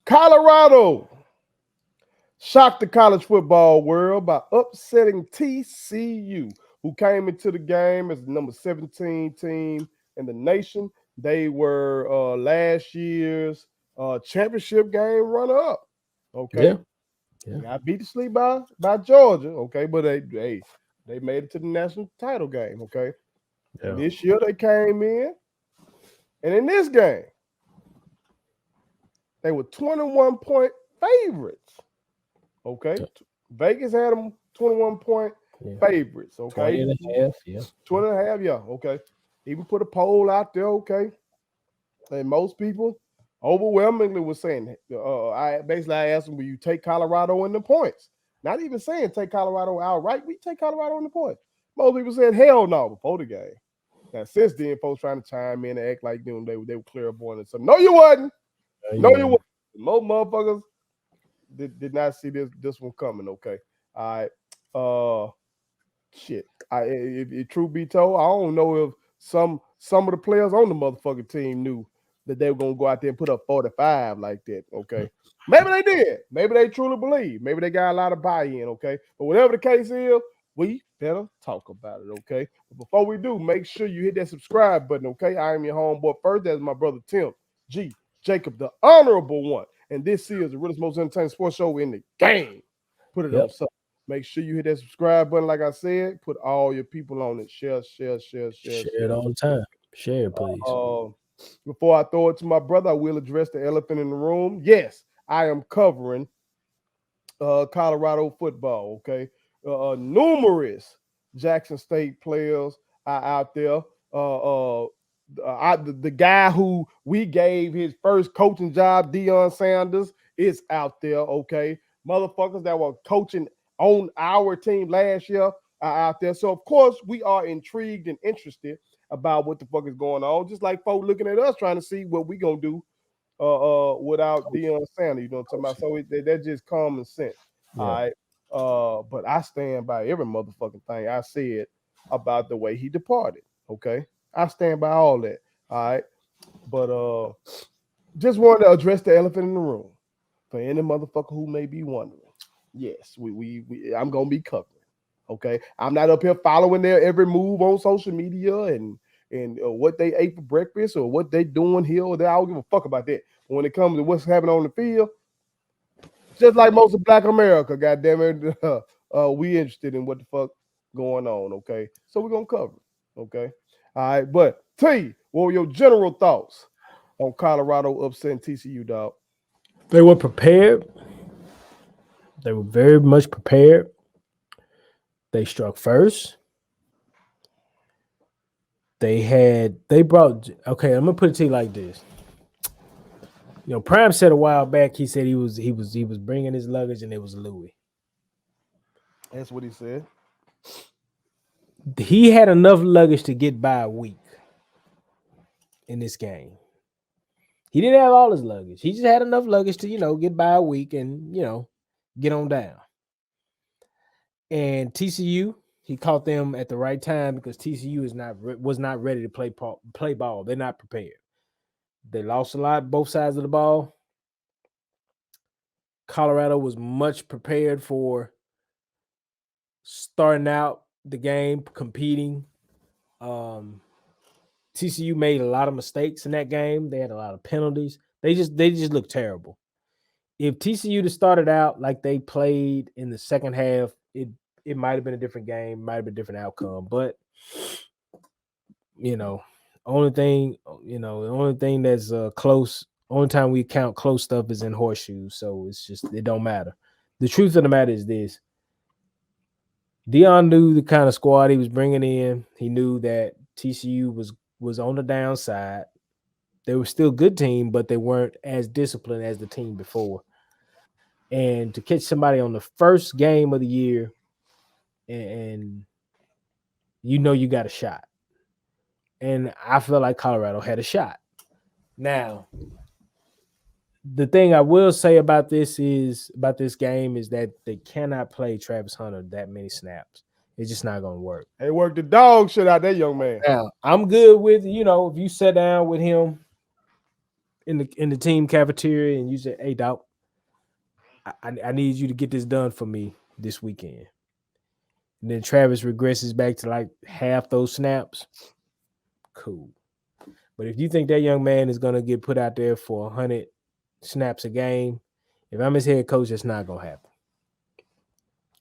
Colorado shocked the college football world by upsetting TCU, who came into the game as the number 17 team in the nation. They were last year's championship game runner-up. Okay, Yeah. got beat to sleep by Georgia. Okay, but they made it to the national title game. Okay, and this year they came in, and in this game they were 21-point favorites. Okay, Vegas had them 21-point favorites. Okay, 20 and a half. Yeah, 20 and a half. Yeah. Okay, even put a poll out there. Okay, and most people overwhelmingly was saying, I asked them, will you take Colorado in the points? Not even saying take Colorado outright. We take Colorado in the points. Most people said hell no before the game. Now since then, folks trying to chime in and act like they were clairvoyant. So no, you wasn't. No, you wasn't. Most motherfuckers did not see this one coming. Okay, all right. Shit. If truth be told, I don't know if some of the players on the motherfucking team knew that they were gonna go out there and put up 45 like that. Okay, maybe they did. Maybe they truly believe. Maybe they got a lot of buy-in. Okay, but whatever the case is, we better talk about it. Okay, but before we do, make sure you hit that subscribe button. Okay, I am your homeboy first. That's my brother Tim G. Jacob, the honorable one. And this is the realest, most entertaining sports show in the game. Put it on something. Make sure you hit that subscribe button, like I said. Put all your people on it. Share. Share it all the time. Share, please. Before I throw it to my brother, I will address the elephant in the room. Yes, I am covering Colorado football. Okay, numerous Jackson State players are out there. The guy who we gave his first coaching job, Deion Sanders, is out there. Okay, motherfuckers that were coaching on our team last year are out there. So of course we are intrigued and interested about what the fuck is going on. Just like folks looking at us trying to see what we gonna do without Deion Sanders. You know what I'm talking about? So that's just common sense. Yeah. All right. But I stand by every motherfucking thing I said about the way he departed. Okay. I stand by all that. All right. But just wanted to address the elephant in the room for any motherfucker who may be wondering. Yes, I'm gonna be covering. Okay. I'm not up here following their every move on social media and what they ate for breakfast or what they doing here or there. I don't give a fuck about that. But when it comes to what's happening on the field, just like most of Black America, goddamn it, we interested in what the fuck going on. Okay. So we're gonna cover it. Okay. All right, but T, what were your general thoughts on Colorado upsetting TCU, dog? They were prepared. They were very much prepared. They struck first. Okay, I'm gonna put it to you like this. You know, Prime said a while back, he said he was bringing his luggage and it was Louis. That's what he said. He had enough luggage to get by a week in this game. He didn't have all his luggage. He just had enough luggage to, get by a week and, get on down. And TCU, he caught them at the right time because TCU was not ready to play ball. They're not prepared. They lost a lot, both sides of the ball. Colorado was much prepared for starting out the game, competing. TCU made a lot of mistakes in that game. They had a lot of penalties. They just looked terrible. If TCU had started out like they played in the second half, it might have been a different game, might have been a different outcome. But the only thing that's close, only time we count close stuff is in horseshoes. So it don't matter. The truth of the matter is this: Deion knew the kind of squad he was bringing in. He knew that TCU was on the downside. They were still a good team, but they weren't as disciplined as the team before. And to catch somebody on the first game of the year, and you got a shot. And I feel like Colorado had a shot. Now, the thing I will say about this game is that they cannot play Travis Hunter that many snaps. It's just not going to work. They worked the dog shit out that young man. Now, I'm good with, if you sit down with him in the team cafeteria and you say, "Hey, Doc, I need you to get this done for me this weekend." And then Travis regresses back to like half those snaps. Cool. But if you think that young man is gonna get put out there for 100 snaps a game, if I'm his head coach, it's not gonna happen.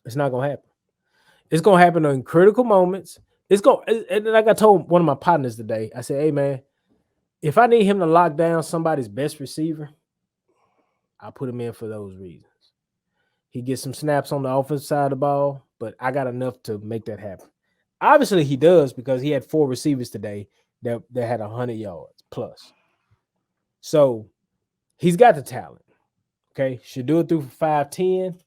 It's not gonna happen. It's gonna happen in critical moments. It's going and like I told one of my partners today, I said, "Hey man, if I need him to lock down somebody's best receiver, I'll put him in for those reasons. He gets some snaps on the offensive side of the ball, but I got enough to make that happen. Obviously, he does because he had 4 receivers today that had 100 yards plus. So he's got the talent. Okay, Shedeur threw for 510.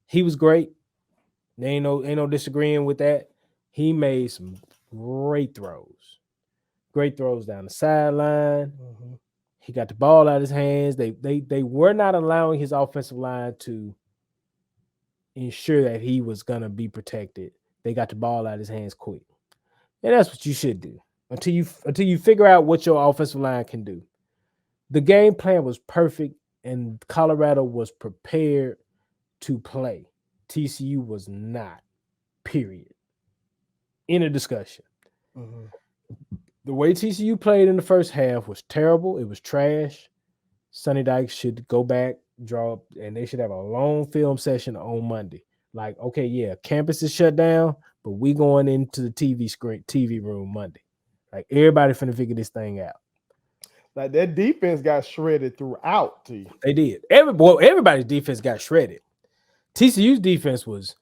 He was great. There ain't no disagreeing with that. He made some great throws. Great throws down the sideline. Mm-hmm. He got the ball out of his hands. They were not allowing his offensive line to ensure that he was gonna be protected. They got the ball out of his hands quick. And that's what you should do until you figure out what your offensive line can do. The game plan was perfect, and Colorado was prepared to play. TCU was not. Period. In a discussion. Mm-hmm. The way TCU played in the first half was terrible. It was trash. Sonny Dykes should go back, draw up, and they should have a long film session on Monday. Like, okay, yeah, campus is shut down, but we going into the TV room Monday. Like everybody finna figure this thing out. Like that defense got shredded throughout. T. They did. Everybody's defense got shredded. TCU's defense was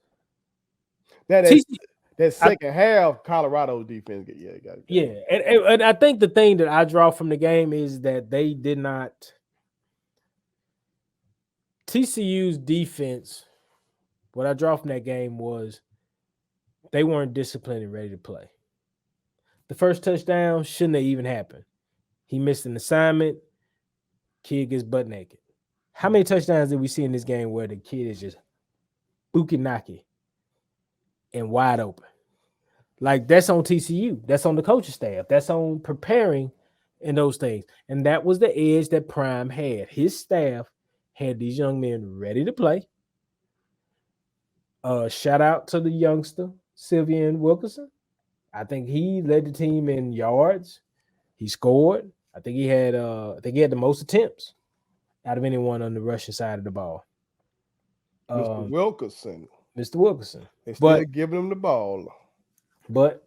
That TCU. that second half, Colorado defense. Yeah, and I think the thing that I draw from the game is that they did not. TCU's defense, what I draw from that game was they weren't disciplined and ready to play. The first touchdown shouldn't have even happened. He missed an assignment. Kid gets butt naked. How many touchdowns did we see in this game where the kid is just buki-naki and wide open? Like that's on TCU. That's on the coaching staff. That's on preparing and those things. And that was the edge that Prime had. His staff had these young men ready to play. Shout out to the youngster, Sylvian Wilkerson. I think he led the team in yards. He scored. I think he had the most attempts out of anyone on the rushing side of the ball. Mr. Wilkerson. Mr. Wilkerson. They still giving him the ball. But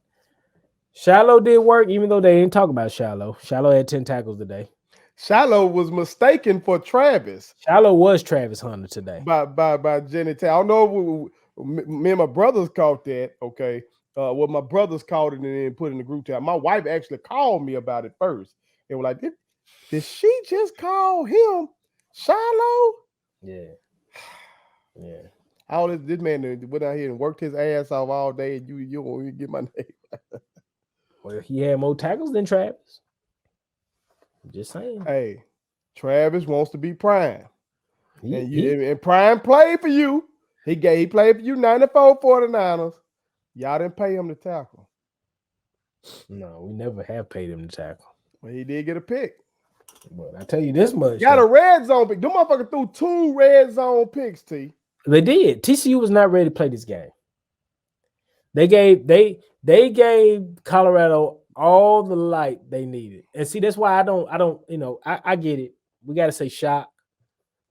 Shiloh did work, even though they didn't talk about Shiloh. Shiloh had 10 tackles today. Shiloh was mistaken for Travis. Shiloh was Travis Hunter today. By Jenny Taylor. I don't know if me and my brothers caught that. Okay. Well, my brothers called it and then put it in the group chat. My wife actually called me about it first. They were like, did she just call him Shiloh? Yeah. Yeah. All this man went out here and worked his ass off all day, and you won't even get my name. Well, he had more tackles than Travis. I'm just saying. Hey, Travis wants to be Prime. And Prime played for you. He played for you 94 49ers. Y'all didn't pay him to tackle. No, we never have paid him to tackle. Well, he did get a pick. But I tell you this much. Got a red zone pick. Them motherfuckers threw 2 red zone picks, T. They did. TCU was not ready to play this game. They gave Colorado all the light they needed. And see, that's why I don't, I get it. We got to say shock.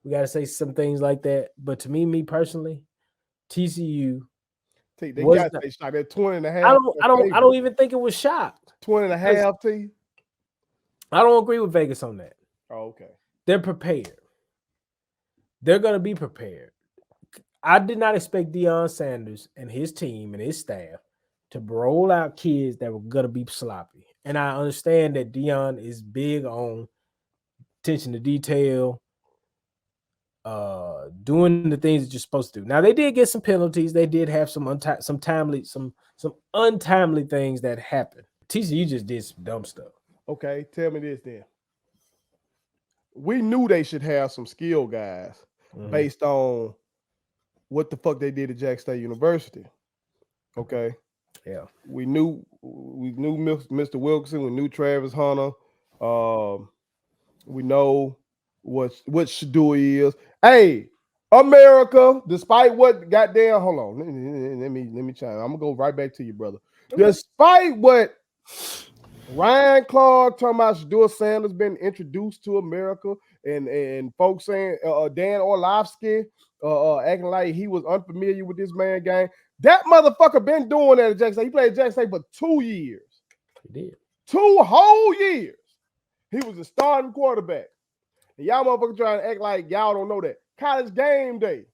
We got to say some things like that. But to me personally, TCU. They got to say shock. They're 20 and a half. I don't even think it was shocked. 20 and a half, T. I don't agree with Vegas on that. Oh, okay. They're prepared. They're going to be prepared. I did not expect Deion Sanders and his team and his staff to roll out kids that were going to be sloppy. And I understand that Deion is big on attention to detail, doing the things that you're supposed to do. Now, they did get some penalties. They did have some untimely things that happened. TCU just did some dumb stuff. Okay, tell me this then. We knew they should have some skill guys based on what the fuck they did at Jack State University. Okay. Yeah. We knew Mr. Wilkerson. We knew Travis Hunter. We know what Shedeur is. Hey, America, despite what goddamn, hold on, let me chime. I'm gonna go right back to you, brother. Okay. Despite what Ryan Clark talking about Shedeur Sanders been introduced to America, and folks saying Dan Orlovsky acting like he was unfamiliar with this man game. That motherfucker been doing that at Jackson State. He played at Jackson State for 2 years. He did. 2 whole years. He was a starting quarterback. And y'all motherfuckers trying to act like y'all don't know that. College game day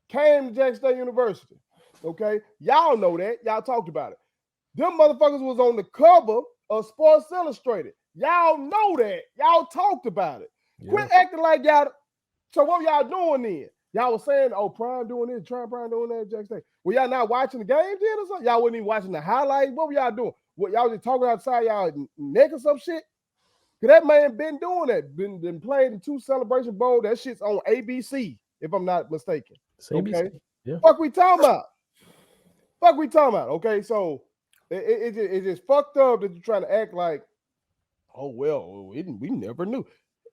came to Jackson State University. Okay? Y'all know that. Y'all talked about it. Them motherfuckers was on the cover of Sports Illustrated. Y'all know that. Y'all talked about it. Yeah. Quit acting like y'all. So what y'all doing then? Y'all was saying, oh, Prime doing this, Prime doing that at Jackson State. Were y'all not watching the game then or something? Y'all wasn't even watching the highlights. What were y'all doing? What, y'all just talking outside y'all neck or some shit? Cause that man been doing that. Been playing in 2 Celebration Bowl. That shit's on ABC, if I'm not mistaken. Okay. Yeah. Fuck we talking about? Okay, so it's just fucked up that you're trying to act like, oh well, we never knew.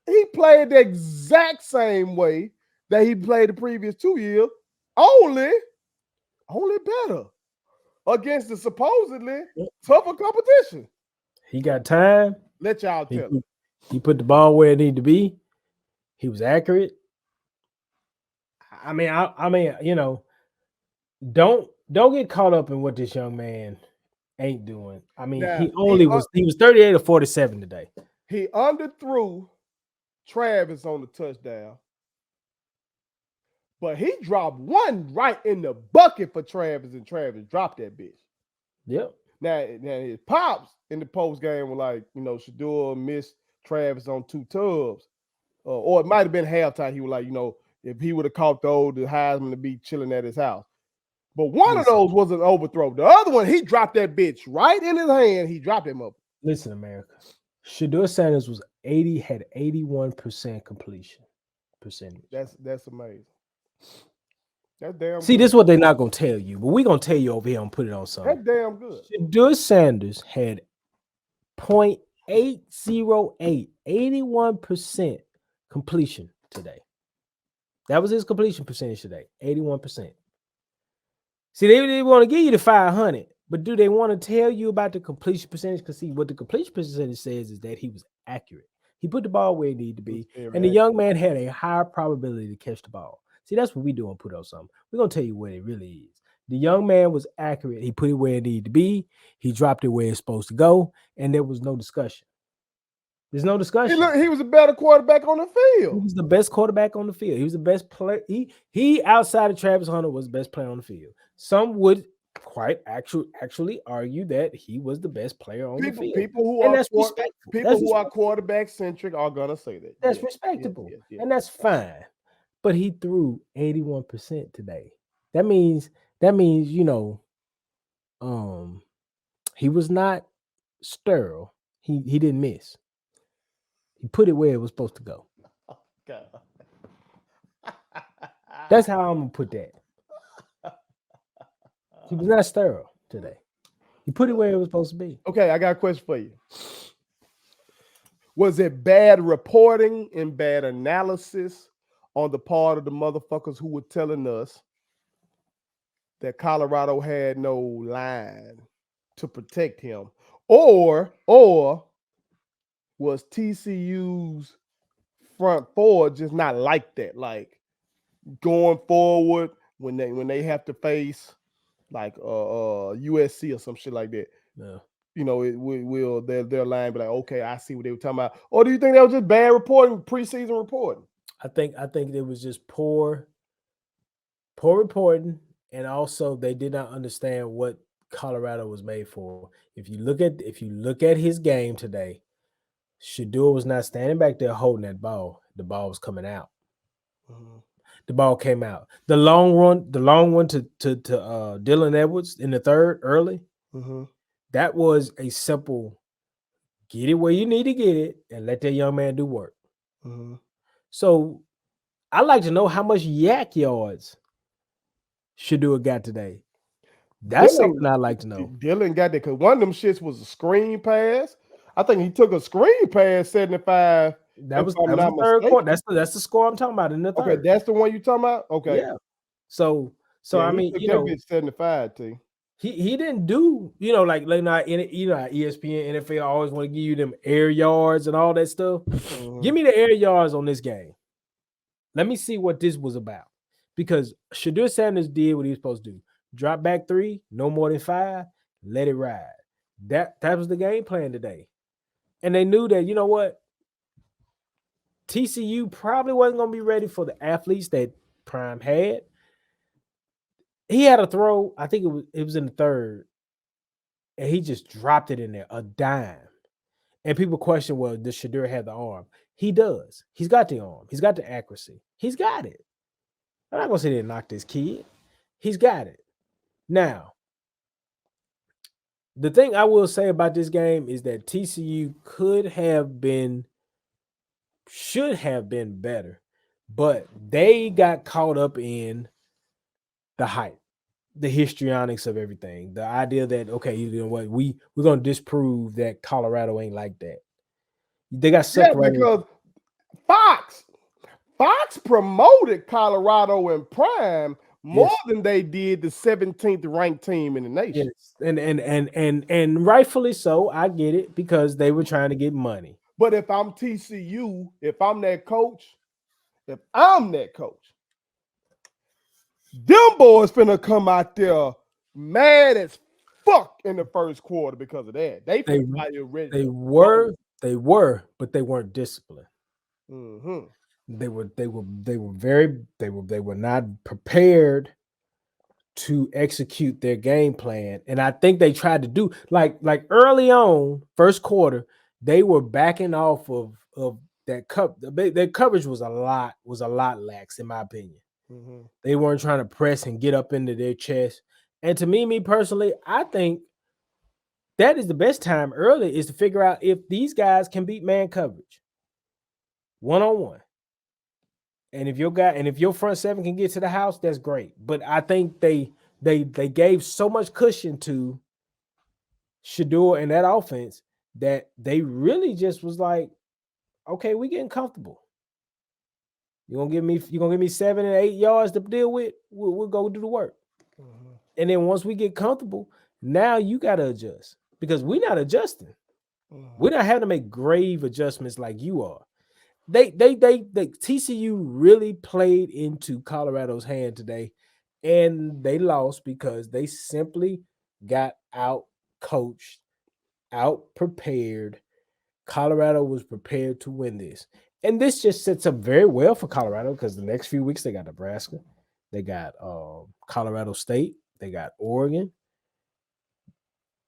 He played the exact same way that he played the previous 2 years, only better against the supposedly tougher competition. He got time. Let y'all tell him. He put the ball where it needed to be. He was accurate. I mean, you know, don't get caught up in what this young man ain't doing. I mean, now, he was 38 or 47 today. He underthrew Travis on the touchdown, but he dropped one right in the bucket for Travis, and Travis dropped that bitch. Yep. Now his pops in the post game were like, you know, Shedeur missed Travis on 2 tubs, or it might have been halftime. He was like, you know, if he would have caught those, the Heisman to be chilling at his house. But one of those was an overthrow. The other one, he dropped that bitch right in his hand. He dropped him up. Listen, America. Shedeur Sanders had 81% completion percentage. That's amazing. That's damn See, good. This is what they're not gonna tell you, but we're gonna tell you over here and put it on something. That's damn good. Shedeur Sanders had 0.808, 81% completion today. That was his completion percentage today, 81%. See, they want to give you the 500, but do they want to tell you about the completion percentage? Because see, what the completion percentage says is that he was accurate. He put the ball where it needed to be, and the young man had a higher probability to catch the ball. See, that's what we do and put on something. We're going to tell you what it really is. The young man was accurate. He put it where it needed to be. He dropped it where it's supposed to go, and there was no discussion. There's no discussion. He was a better quarterback on the field. He was the best quarterback on the field. He was the best player. He outside of Travis Hunter was the best player on the field. Some would quite actually argue that he was the best player on the field. People who are quarterback centric are gonna say that. That's respectable, and that's fine. But he threw 81% today. That means you know, he was not sterile. He didn't miss. He put it where it was supposed to go. Oh, God. That's how I'm gonna put that. He was not sterile today. He put it where it was supposed to be. Okay, I got a question for you. Was it bad reporting and bad analysis on the part of the motherfuckers who were telling us that Colorado had no line to protect him? Or was TCU's front four just not like that? Like going forward when they have to face like USC or some shit like that. Yeah. You know, their line be like, okay, I see what they were talking about. Or do you think that was just bad reporting, preseason reporting? I think it was just poor reporting, and also they did not understand what Colorado was made for. If you look at his game today, Shedeur was not standing back there holding that ball. The ball was coming out. Mm-hmm. The ball came out. The long one to Dylan Edwards in the third early. Mm-hmm. That was a simple get it where you need to get it and let that young man do work. Mm-hmm. So I'd like to know how much yak yards Shedeur got today. That's something I'd like to know. Dylan got that because one of them shits was a screen pass. I think he took a screen pass 75 That if was I'm not the third quarter. mistaken. That's the score I'm talking about in the Okay, third. that's the one you talking about? Okay. Yeah. So Yeah, I he mean, took that bitch 75 T. he didn't do, like not in ESPN, NFL always want to give you them air yards and all that stuff. Give me the air yards on this game. Let me see what this was about. Because Shedeur Sanders did what he was supposed to do. Drop back 3, no more than 5, let it ride. That was the game plan today. And they knew that, you know what? TCU probably wasn't going to be ready for the athletes that Prime had. He had a throw, I think it was in the third, and he just dropped it in there, a dime. And people question, well, does Shedeur have the arm? He does. He's got the arm. He's got the accuracy. He's got it. I'm not going to say they knocked this kid. He's got it. Now, the thing I will say about this game is that TCU should have been better, but they got caught up in the hype, the histrionics of everything, the idea that, okay, you know what, we're going to disprove that Colorado ain't like that. They got Yeah, sucked right in. because Fox promoted Colorado in prime more Yes. than they did the 17th ranked team in the nation. Yes. And rightfully so. I get it, because they were trying to get money. But if I'm TCU, if I'm that coach, them boys finna come out there mad as fuck in the first quarter because of that. They finna come out here ready They to were, but they weren't disciplined. Mm-hmm. They were not prepared to execute their game plan. And I think they tried to do like early on, first quarter, they were backing off of that cup. Their coverage was a lot lax, in my opinion. Mm-hmm. They weren't trying to press and get up into their chest. And to me personally, I think that is the best time early, is to figure out if these guys can beat man coverage one-on-one. And if your front seven can get to the house, that's great. But I think they gave so much cushion to Shedeur and that offense that they really just was like, okay, we getting comfortable. You're gonna give me 7 and 8 yards to deal with. We'll go do the work. Mm-hmm. And then once we get comfortable, now you gotta adjust, because we're not adjusting. Mm-hmm. We're not having to make grave adjustments like you are. They TCU really played into Colorado's hand today, and they lost because they simply got out coached, out prepared. Colorado was prepared to win this, and this just sets up very well for Colorado, because the next few weeks they got Nebraska, they got Colorado State, they got Oregon.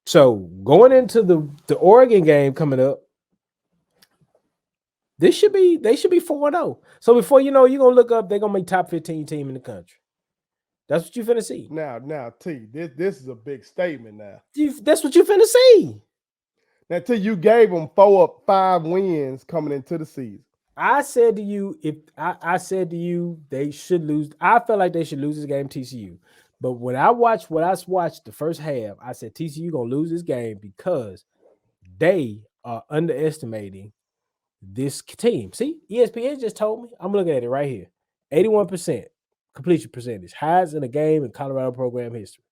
So going into the Oregon game coming up, they should be 4-0. So before you know, you're gonna look up, they're gonna make top 15 team in the country. That's what you finna see. Now, T, this is a big statement now. That's what you finna see. Now, T, you gave them 4 of 5 wins coming into the season. I said to you, they should lose. I felt like they should lose this game, TCU. But when I watched the first half, I said TCU gonna lose this game because they are underestimating this team. See, ESPN just told me. I'm looking at it right here. 81% completion percentage, highest in a game in Colorado program history.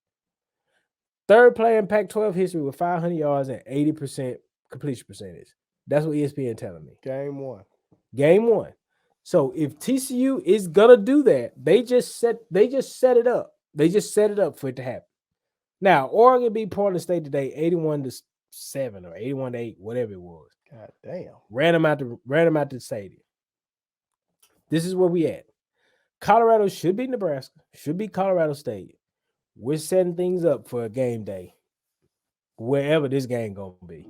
Third player in Pac-12 history with 500 yards and 80% completion percentage. That's what ESPN telling me. Game 1. So if TCU is gonna do that, they just set it up. They just set it up for it to happen. Now, Oregon beat Portland State today, 81-7 or 81-8, whatever it was. God damn. Ran them out the stadium. This is where we at. Colorado should beat Nebraska, should beat Colorado State. We're setting things up for a game day, wherever this game gonna be.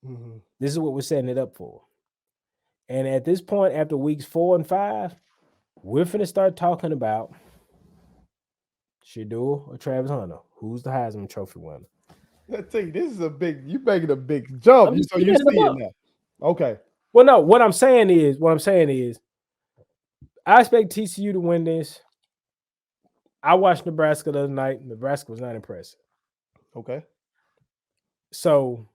Mm-hmm. This is what we're setting it up for. And at this point, after weeks 4 and 5, we're finna start talking about Shedeur or Travis Hunter. Who's the Heisman Trophy winner? Let's see. This is you making a big jump. So you see it now. Okay. Well, no, what I'm saying is, I expect TCU to win this. I watched Nebraska the other night. Nebraska was not impressive. Okay. So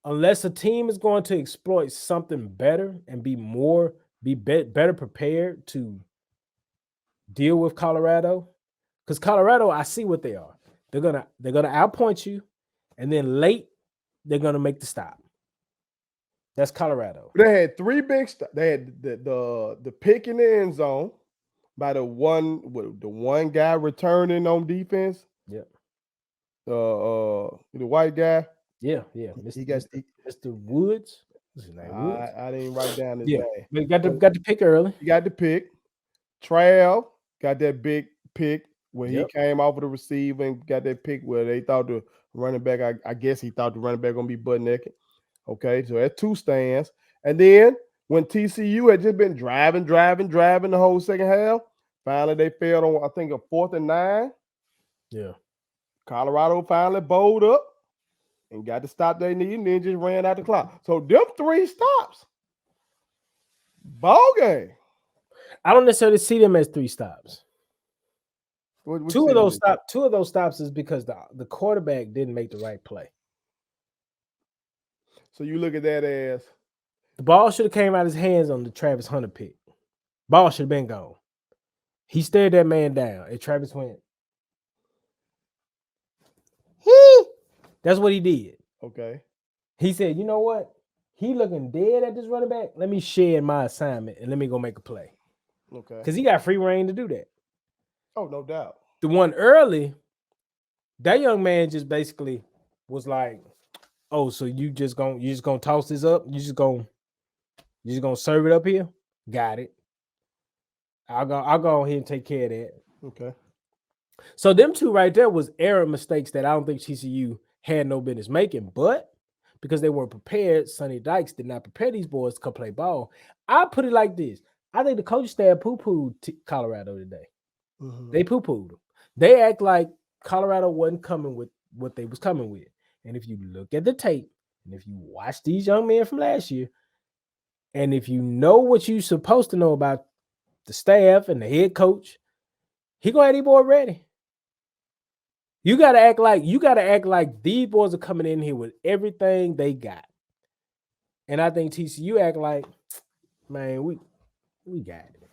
unless a team is going to exploit something better and better prepared to deal with Colorado, because Colorado, I see what they are. They're gonna outpoint you, and then late they're gonna make the stop. That's Colorado. They had three big. They had the pick in the end zone by the one guy returning on defense. Yep. The white guy. Yeah. He got. Mr. Woods. What's his name? Woods. I didn't write down his Yeah, name. but got the pick early. He got the pick. Trav got that big pick when he came off of the receiver and got that pick where they thought the running back. I guess he thought the running back gonna be butt naked. Okay, so that's 2 stands. And then when TCU had just been driving the whole second half, finally they failed on, I think, a 4th and 9. Yeah. Colorado finally bowled up and got the stop they needed and then just ran out the clock. So them 3 stops. Ball game. I don't necessarily see them as 3 stops. What two of those stops is because the quarterback didn't make the right play. So you look at that as the ball should have came out of his hands on the Travis Hunter pick. Ball should have been gone. He stared that man down, and Travis went. That's what he did. Okay. He said, "You know what? He looking dead at this running back. Let me shed my assignment and let me go make a play." Okay. Because he got free reign to do that. Oh, no doubt. The one early, that young man just basically was like, "Oh, so you just gonna toss this up? You just gonna serve it up here? Got it. I'll go ahead and take care of that." Okay. So them 2 right there was error mistakes that I don't think TCU had no business making, but because they weren't prepared, Sonny Dykes did not prepare these boys to come play ball. I put it like this. I think the coaching staff poo-pooed Colorado today. Mm-hmm. They poo-pooed them. They act like Colorado wasn't coming with what they was coming with. And if you look at the tape, and if you watch these young men from last year, and if you know what you're supposed to know about the staff and the head coach, he gonna have these boys ready. You gotta act like these boys are coming in here with everything they got. And I think TCU act like, man, we got it.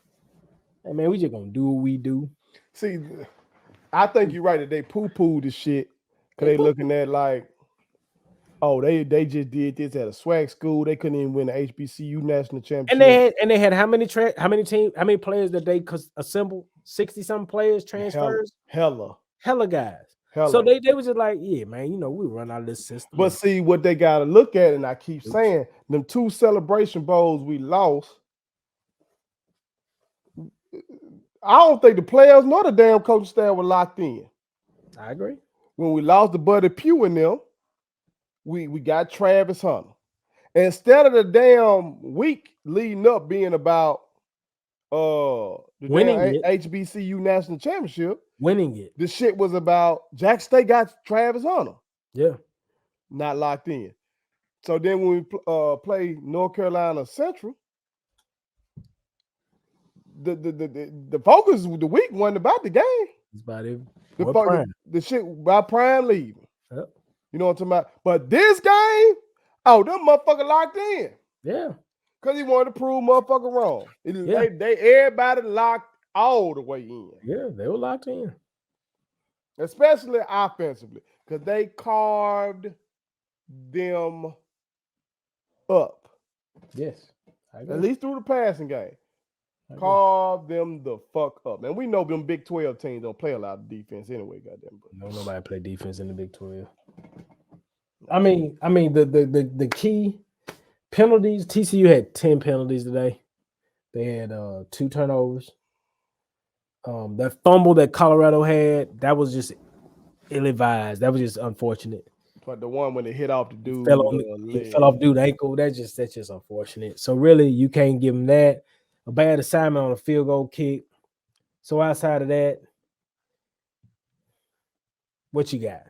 Hey, man, we just gonna do what we do. See, I think you're right that they poo-pooed the shit because they looking at like, oh, they just did this at a swag school. They couldn't even win the HBCU national championship. And they had how many players that they assembled? 60-something players, transfers? Hella guys. So they was just like, yeah, man, we run out of this system. But see what they gotta look at, and I keep saying them 2 celebration bowls we lost. I don't think the players nor the damn coaching staff were locked in. I agree. When we lost the Buddy Pugh in them, we got Travis Hunter. Instead of the damn week leading up being about the winning HBCU national championship, winning it. The shit was about Jackson State got Travis Hunter. Yeah. Not locked in. So then when we play North Carolina Central, the focus of the week wasn't about the game. It's about it. The shit about Prime leaving. Yep. You know what I'm talking about? But this game, oh, them motherfucker locked in. Yeah. Because he wanted to prove motherfucker wrong. They everybody locked all the way in. Yeah, they were locked in. Especially offensively. Because they carved them up. Yes. At least through the passing game. Carve them the fuck up. And we know them Big 12 teams don't play a lot of defense anyway, goddamn. No, nobody play defense in the Big 12. I mean, the key penalties, TCU had 10 penalties today. They had 2 turnovers. That fumble that Colorado had, that was just ill-advised. That was just unfortunate. But the one when it hit off the dude, it fell off dude's ankle. That's just unfortunate. So really, you can't give him that. A bad assignment on a field goal kick. So outside of that, what you got?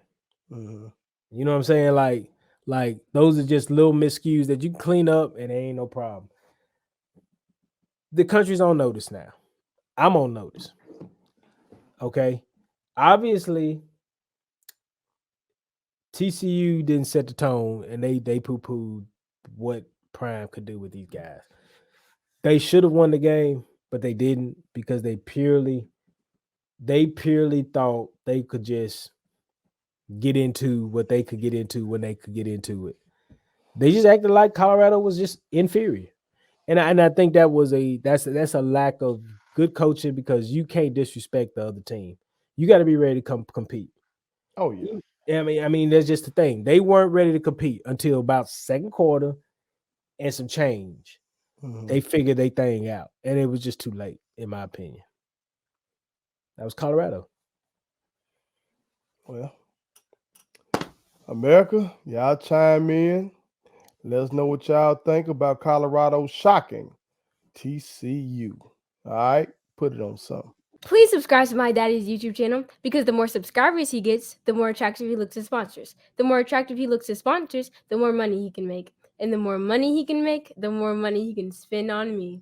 Mm-hmm. You know what I'm saying? Like those are just little miscues that you can clean up and there ain't no problem. The country's on notice now. I'm on notice. Okay. Obviously, TCU didn't set the tone, and they poo-pooed what Prime could do with these guys. They should have won the game, but they didn't because they purely thought they could just get into what they could get into when they could get into it. They just acted like Colorado was just inferior. And I think that's a lack of good coaching because you can't disrespect the other team. You got to be ready to compete. Oh yeah. I mean, that's just the thing. They weren't ready to compete until about second quarter and some change. Mhm. They figured they thing out, and it was just too late, in my opinion. That was Colorado. Well, America, y'all chime in. Let us know what y'all think about Colorado's shocking TCU. All right, put it on something. Please subscribe to my daddy's YouTube channel because the more subscribers he gets, the more attractive he looks to sponsors. The more attractive he looks to sponsors, the more money he can make. And the more money he can make, the more money he can spend on me.